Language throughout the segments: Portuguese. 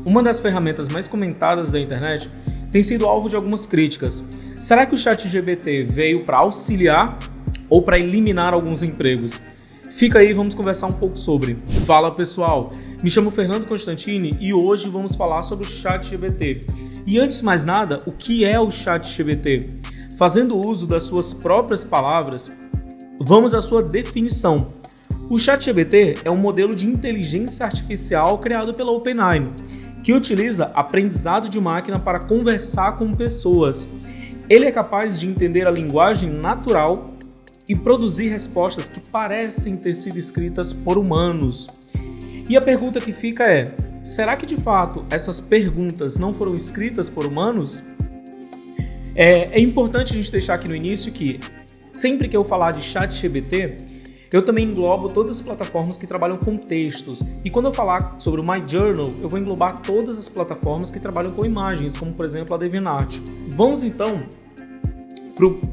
uma das ferramentas mais comentadas da internet, tem sido alvo de algumas críticas. Será que o ChatGPT veio para auxiliar ou para eliminar alguns empregos? Fica aí, vamos conversar um pouco sobre. Fala pessoal, me chamo Fernando Constantini e hoje vamos falar sobre o ChatGPT. E antes de mais nada, o que é o ChatGPT? Fazendo uso das suas próprias palavras, vamos à sua definição. O ChatGPT é um modelo de inteligência artificial criado pela OpenAI, que utiliza aprendizado de máquina para conversar com pessoas. Ele é capaz de entender a linguagem natural e produzir respostas que parecem ter sido escritas por humanos. E a pergunta que fica é: será que de fato essas perguntas não foram escritas por humanos? É importante a gente deixar aqui no início que sempre que eu falar de ChatGPT, eu também englobo todas as plataformas que trabalham com textos. E quando eu falar sobre o MyJournal, eu vou englobar todas as plataformas que trabalham com imagens, como por exemplo a DeviantArt. Vamos então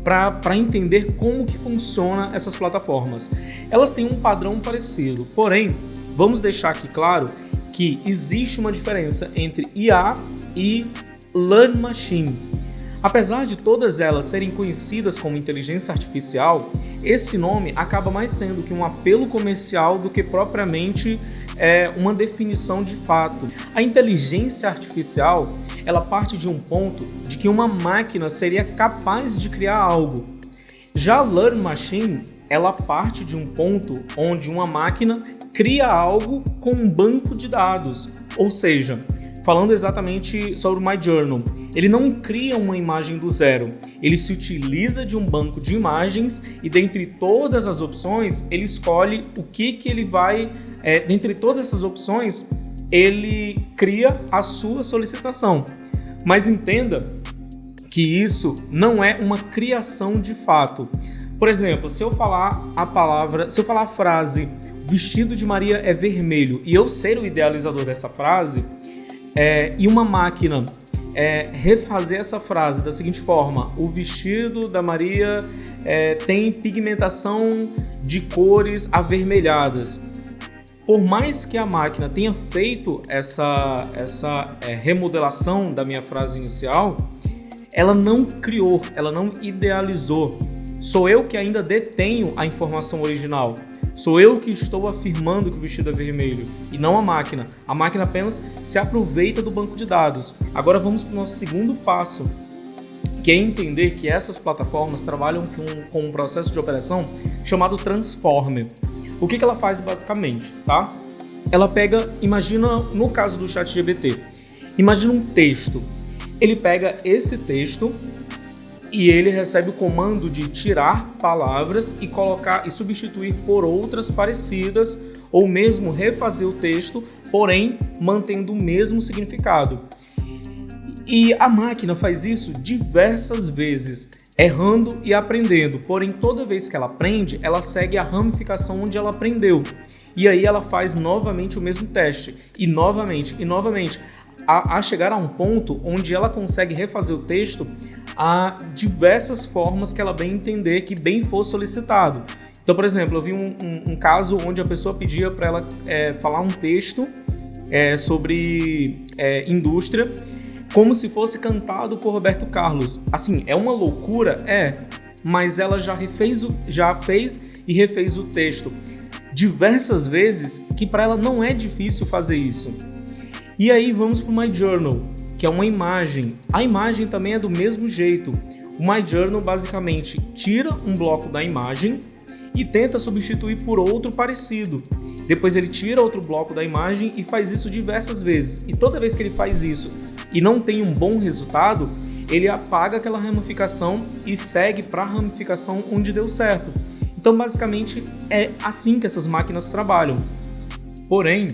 para entender como que funciona essas plataformas. Elas têm um padrão parecido, porém, vamos deixar aqui claro que existe uma diferença entre IA e Learn Machine. Apesar de todas elas serem conhecidas como inteligência artificial, esse nome acaba mais sendo que um apelo comercial do que propriamente uma definição de fato. A inteligência artificial, ela parte de um ponto de que uma máquina seria capaz de criar algo. Já a Learn Machine, ela parte de um ponto onde uma máquina cria algo com um banco de dados, ou seja, falando exatamente sobre o MyJournal, ele não cria uma imagem do zero, ele se utiliza de um banco de imagens e dentre todas as opções, ele escolhe o que ele vai, dentre todas essas opções, ele cria a sua solicitação. Mas entenda que isso não é uma criação de fato. Por exemplo, se eu falar a frase "vestido de Maria é vermelho" e eu ser o idealizador dessa frase, e uma máquina refazer essa frase da seguinte forma: o vestido da Maria tem pigmentação de cores avermelhadas. Por mais que a máquina tenha feito essa remodelação da minha frase inicial, ela não criou, ela não idealizou. Sou eu que ainda detenho a informação original. Sou eu que estou afirmando que o vestido é vermelho e não a máquina. A máquina apenas se aproveita do banco de dados. Agora vamos para o nosso segundo passo, que é entender que essas plataformas trabalham com um processo de operação chamado Transformer. O que ela faz basicamente, tá? Ela pega, imagina no caso do ChatGPT, imagina um texto. Ele pega esse texto e ele recebe o comando de tirar palavras e colocar e substituir por outras parecidas, ou mesmo refazer o texto, porém mantendo o mesmo significado. E a máquina faz isso diversas vezes, errando e aprendendo, porém toda vez que ela aprende, ela segue a ramificação onde ela aprendeu. E aí ela faz novamente o mesmo teste, e novamente, a chegar a um ponto onde ela consegue refazer o texto há diversas formas que ela bem entender, que bem for solicitado. Então, por exemplo, eu vi um caso onde a pessoa pedia para ela falar um texto sobre indústria, como se fosse cantado por Roberto Carlos. Assim, é uma loucura? Mas ela já fez e refez o texto diversas vezes, que para ela não é difícil fazer isso. E aí vamos para o MyJournal, que é uma imagem. A imagem também é do mesmo jeito. O MyJournal basicamente tira um bloco da imagem e tenta substituir por outro parecido. Depois ele tira outro bloco da imagem e faz isso diversas vezes. E toda vez que ele faz isso e não tem um bom resultado, ele apaga aquela ramificação e segue para a ramificação onde deu certo. Então basicamente é assim que essas máquinas trabalham. Porém,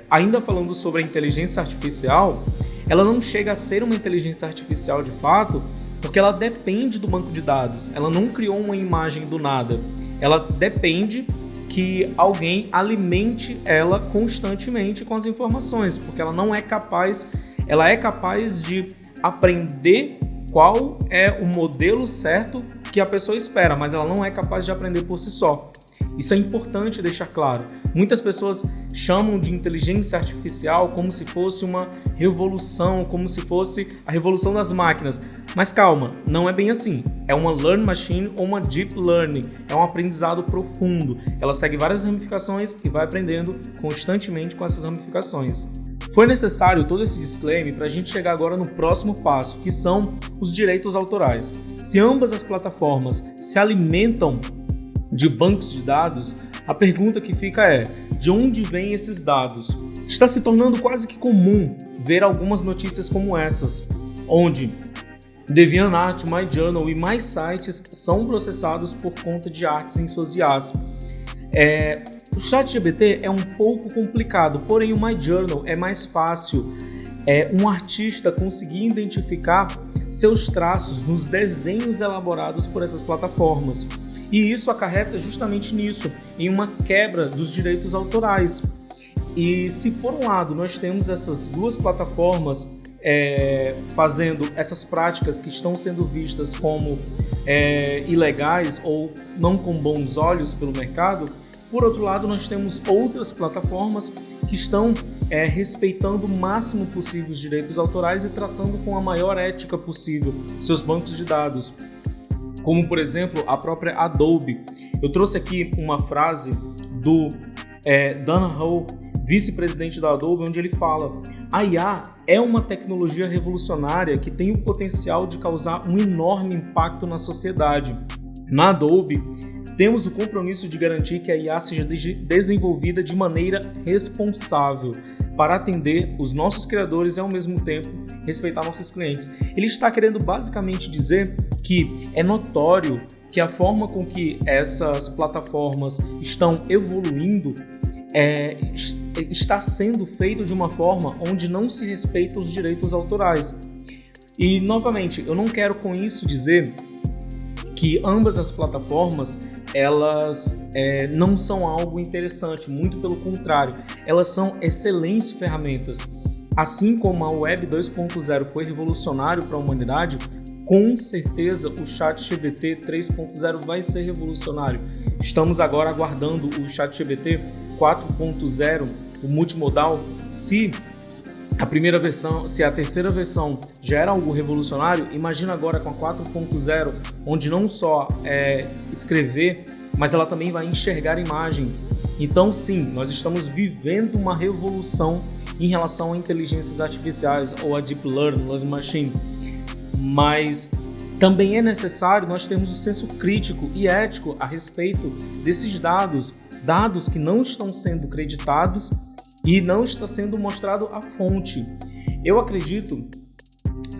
ainda falando sobre a inteligência artificial, ela não chega a ser uma inteligência artificial de fato, porque ela depende do banco de dados. Ela não criou uma imagem do nada. Ela depende que alguém alimente ela constantemente com as informações, porque ela não é capaz, ela é capaz de aprender qual é o modelo certo que a pessoa espera, mas ela não é capaz de aprender por si só. Isso é importante deixar claro. Muitas pessoas chamam de inteligência artificial como se fosse uma revolução, como se fosse a revolução das máquinas. Mas calma, não é bem assim. É uma Learn Machine ou uma Deep Learning. É um aprendizado profundo. Ela segue várias ramificações e vai aprendendo constantemente com essas ramificações. Foi necessário todo esse disclaimer para a gente chegar agora no próximo passo, que são os direitos autorais. Se ambas as plataformas se alimentam de bancos de dados, a pergunta que fica é: de onde vêm esses dados? Está se tornando quase que comum ver algumas notícias como essas, onde DeviantArt, MyJournal e mais sites são processados por conta de artes em suas IAs. O ChatGPT é um pouco complicado, porém o MyJournal é mais fácil. Um artista conseguir identificar seus traços nos desenhos elaborados por essas plataformas. E isso acarreta justamente nisso, em uma quebra dos direitos autorais. E se por um lado nós temos essas duas plataformas fazendo essas práticas que estão sendo vistas como ilegais ou não com bons olhos pelo mercado, por outro lado nós temos outras plataformas que estão respeitando o máximo possível os direitos autorais e tratando com a maior ética possível seus bancos de dados, como por exemplo a própria Adobe. Eu trouxe aqui uma frase do Dan Hall, vice-presidente da Adobe, onde ele fala: a IA é uma tecnologia revolucionária que tem o potencial de causar um enorme impacto na sociedade. Na Adobe, temos o compromisso de garantir que a IA seja desenvolvida de maneira responsável para atender os nossos criadores e, ao mesmo tempo, respeitar nossos clientes. Ele está querendo basicamente dizer que é notório que a forma com que essas plataformas estão evoluindo está sendo feito de uma forma onde não se respeita os direitos autorais. E, novamente, eu não quero com isso dizer que ambas as plataformas elas não são algo interessante, muito pelo contrário, elas são excelentes ferramentas. Assim como a Web 2.0 foi revolucionário para a humanidade, com certeza o ChatGPT 3.0 vai ser revolucionário. Estamos agora aguardando o ChatGPT 4.0, o multimodal. Se a terceira versão já era algo revolucionário, imagina agora com a 4.0, onde não só escrever, mas ela também vai enxergar imagens. Então sim, nós estamos vivendo uma revolução em relação a inteligências artificiais ou a Deep Learning Machine. Mas também é necessário nós termos um senso crítico e ético a respeito desses dados que não estão sendo creditados e não está sendo mostrado a fonte. Eu acredito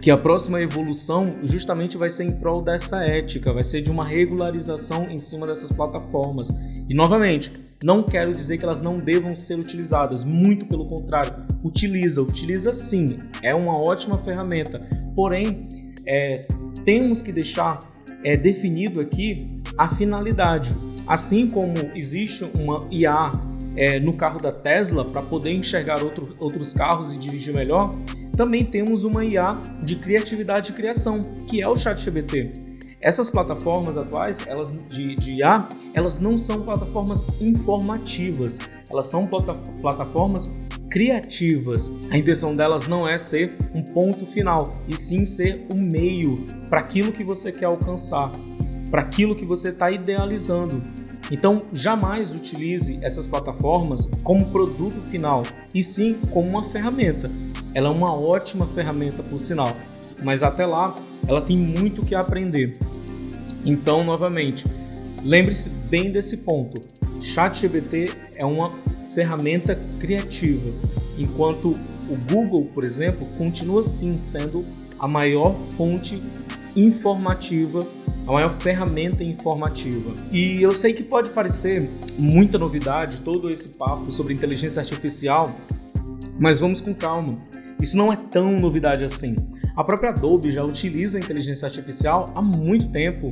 que a próxima evolução justamente vai ser em prol dessa ética, vai ser de uma regularização em cima dessas plataformas. E novamente, não quero dizer que elas não devam ser utilizadas, muito pelo contrário, utiliza sim, é uma ótima ferramenta, porém temos que deixar definido aqui a finalidade. Assim como existe uma IA no carro da Tesla para poder enxergar outros carros e dirigir melhor, também temos uma IA de criatividade e criação, que é o ChatGPT. Essas plataformas atuais, de IA, elas não são plataformas informativas, elas são plataformas criativas. A intenção delas não é ser um ponto final, e sim ser um meio para aquilo que você quer alcançar, para aquilo que você está idealizando. Então, jamais utilize essas plataformas como produto final, e sim como uma ferramenta. Ela é uma ótima ferramenta, por sinal, mas até lá, ela tem muito que aprender. Então, novamente, lembre-se bem desse ponto. ChatGPT é uma ferramenta criativa, enquanto o Google, por exemplo, continua sim sendo a maior fonte informativa, a maior ferramenta informativa. E eu sei que pode parecer muita novidade todo esse papo sobre inteligência artificial, mas vamos com calma. Isso não é tão novidade assim. A própria Adobe já utiliza a inteligência artificial há muito tempo.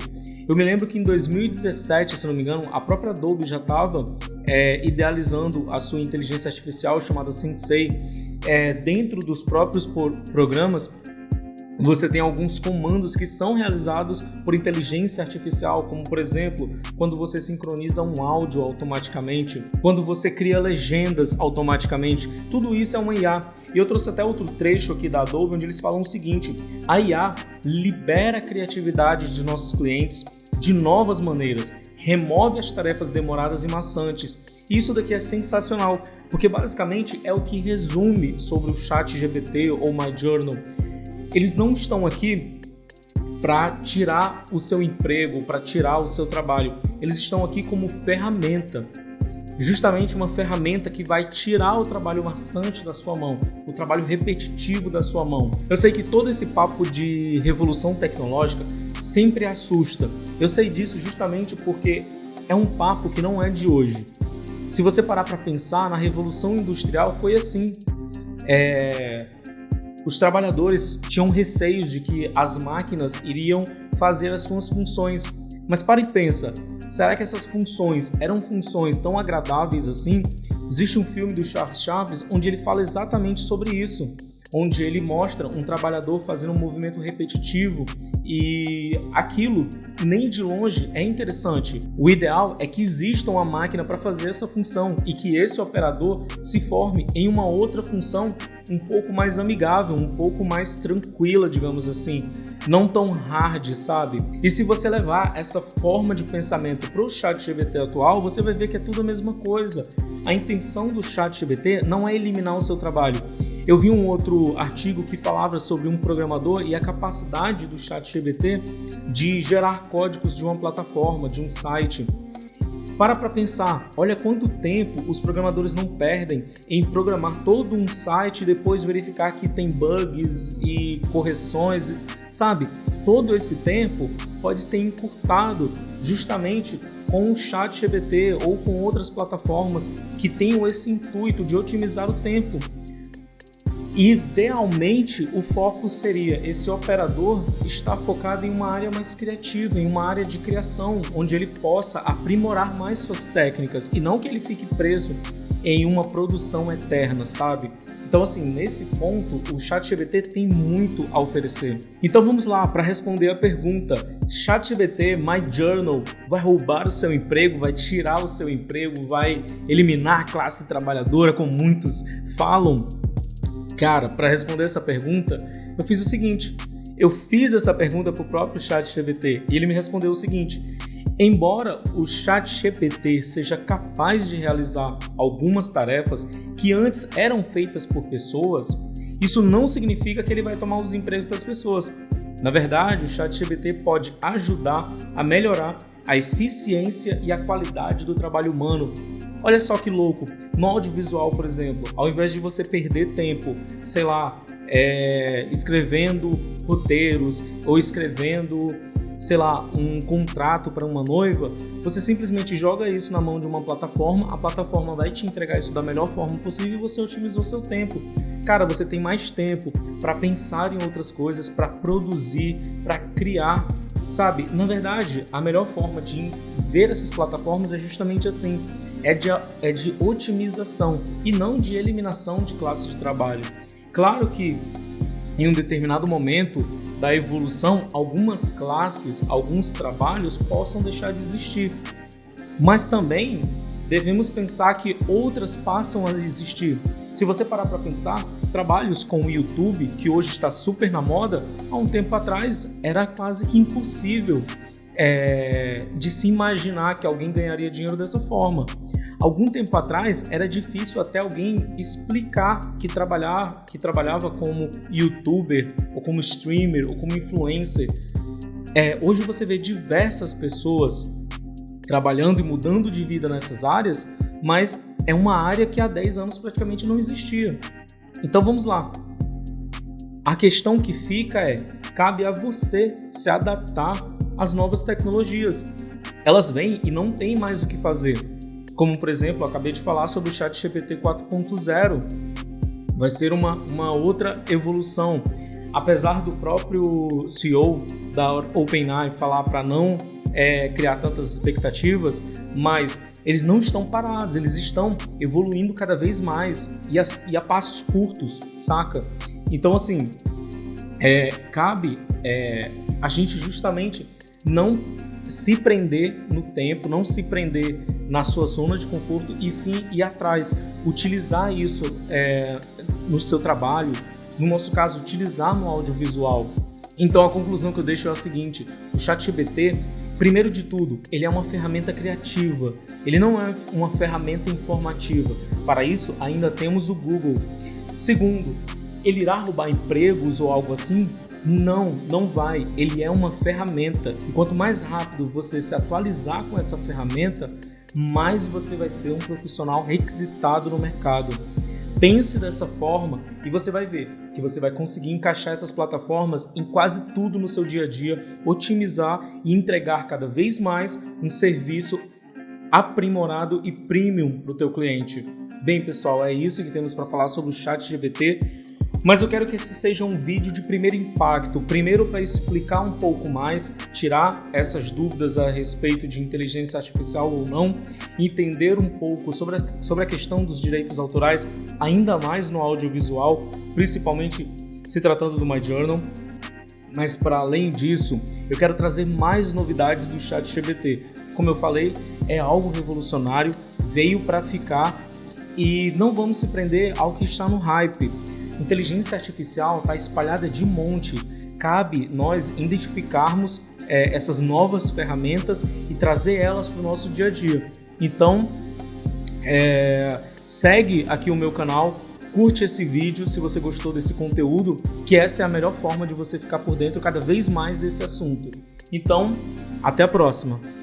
Eu me lembro que em 2017, se não me engano, a própria Adobe já estava idealizando a sua inteligência artificial chamada Sensei dentro dos próprios programas, Você tem alguns comandos que são realizados por inteligência artificial, como por exemplo, quando você sincroniza um áudio automaticamente, quando você cria legendas automaticamente, tudo isso é uma IA. E eu trouxe até outro trecho aqui da Adobe, onde eles falam o seguinte: a IA libera a criatividade de nossos clientes de novas maneiras, remove as tarefas demoradas e maçantes. Isso daqui é sensacional, porque basicamente é o que resume sobre o ChatGPT ou MidJournal. Eles não estão aqui para tirar o seu emprego, para tirar o seu trabalho. Eles estão aqui como ferramenta. Justamente uma ferramenta que vai tirar o trabalho maçante da sua mão, o trabalho repetitivo da sua mão. Eu sei que todo esse papo de revolução tecnológica sempre assusta. Eu sei disso justamente porque é um papo que não é de hoje. Se você parar para pensar, na Revolução Industrial foi assim. Os trabalhadores tinham receios de que as máquinas iriam fazer as suas funções. Mas para e pensa, será que essas funções eram funções tão agradáveis assim? Existe um filme do Charles Chaplin onde ele fala exatamente sobre isso, onde ele mostra um trabalhador fazendo um movimento repetitivo e aquilo nem de longe é interessante. O ideal é que exista uma máquina para fazer essa função e que esse operador se forme em uma outra função um pouco mais amigável, um pouco mais tranquila, digamos assim, não tão hard, sabe? E se você levar essa forma de pensamento para o ChatGPT atual, você vai ver que é tudo a mesma coisa. A intenção do ChatGPT não é eliminar o seu trabalho. Eu vi um outro artigo que falava sobre um programador e a capacidade do ChatGPT de gerar códigos de uma plataforma, de um site. Para pensar, olha quanto tempo os programadores não perdem em programar todo um site e depois verificar que tem bugs e correções, sabe? Todo esse tempo pode ser encurtado justamente com o ChatGPT ou com outras plataformas que tenham esse intuito de otimizar o tempo. Idealmente, o foco seria esse operador estar focado em uma área mais criativa, em uma área de criação, onde ele possa aprimorar mais suas técnicas e não que ele fique preso em uma produção eterna, sabe? Então, assim, nesse ponto, o ChatGPT tem muito a oferecer. Então, vamos lá, para responder a pergunta: ChatGPT, MidJournal, vai roubar o seu emprego, vai tirar o seu emprego, vai eliminar a classe trabalhadora, como muitos falam? Cara, para responder essa pergunta, eu fiz o seguinte: eu fiz essa pergunta para o próprio ChatGPT e ele me respondeu o seguinte: embora o ChatGPT seja capaz de realizar algumas tarefas que antes eram feitas por pessoas, isso não significa que ele vai tomar os empregos das pessoas. Na verdade, o ChatGPT pode ajudar a melhorar a eficiência e a qualidade do trabalho humano. Olha só que louco, no audiovisual, por exemplo, ao invés de você perder tempo, sei lá, escrevendo roteiros ou escrevendo, sei lá, um contrato para uma noiva, você simplesmente joga isso na mão de uma plataforma, a plataforma vai te entregar isso da melhor forma possível e você otimizou seu tempo. Cara, você tem mais tempo para pensar em outras coisas, para produzir, para criar, sabe? Na verdade, a melhor forma de ver essas plataformas é justamente assim, é de otimização e não de eliminação de classe de trabalho. Claro que em um determinado momento da evolução, algumas classes, alguns trabalhos possam deixar de existir, mas também devemos pensar que outras passam a existir. Se você parar para pensar, trabalhos com o YouTube, que hoje está super na moda, há um tempo atrás era quase que impossível de se imaginar que alguém ganharia dinheiro dessa forma. Algum tempo atrás era difícil até alguém explicar que trabalhava como YouTuber, ou como streamer, ou como influencer. Hoje você vê diversas pessoas trabalhando e mudando de vida nessas áreas, mas é uma área que há 10 anos praticamente não existia. Então vamos lá. A questão que fica cabe a você se adaptar às novas tecnologias. Elas vêm e não tem mais o que fazer. Como, por exemplo, eu acabei de falar sobre o ChatGPT 4.0. Vai ser uma outra evolução. Apesar do próprio CEO da OpenAI falar para não criar tantas expectativas, mas eles não estão parados, eles estão evoluindo cada vez mais e a passos curtos, saca? Então, assim, cabe a gente justamente não se prender no tempo, não se prender na sua zona de conforto e sim ir atrás, utilizar isso no seu trabalho, no nosso caso, utilizar no audiovisual. Então a conclusão que eu deixo é a seguinte: o ChatGPT, primeiro de tudo, ele é uma ferramenta criativa, ele não é uma ferramenta informativa. Para isso, ainda temos o Google. Segundo, ele irá roubar empregos ou algo assim? Não vai. Ele é uma ferramenta. E quanto mais rápido você se atualizar com essa ferramenta, mais você vai ser um profissional requisitado no mercado. Pense dessa forma e você vai ver que você vai conseguir encaixar essas plataformas em quase tudo no seu dia a dia, otimizar e entregar cada vez mais um serviço aprimorado e premium para o teu cliente. Bem, pessoal, é isso que temos para falar sobre o ChatGPT. Mas eu quero que esse seja um vídeo de primeiro impacto, primeiro para explicar um pouco mais, tirar essas dúvidas a respeito de inteligência artificial ou não, entender um pouco sobre a questão dos direitos autorais, ainda mais no audiovisual, principalmente se tratando do My Journal. Mas para além disso, eu quero trazer mais novidades do ChatGPT. Como eu falei, é algo revolucionário, veio para ficar e não vamos se prender ao que está no hype. Inteligência artificial está espalhada de monte, cabe nós identificarmos essas novas ferramentas e trazer elas para o nosso dia a dia. Então, segue aqui o meu canal, curte esse vídeo se você gostou desse conteúdo, que essa é a melhor forma de você ficar por dentro cada vez mais desse assunto. Então, até a próxima!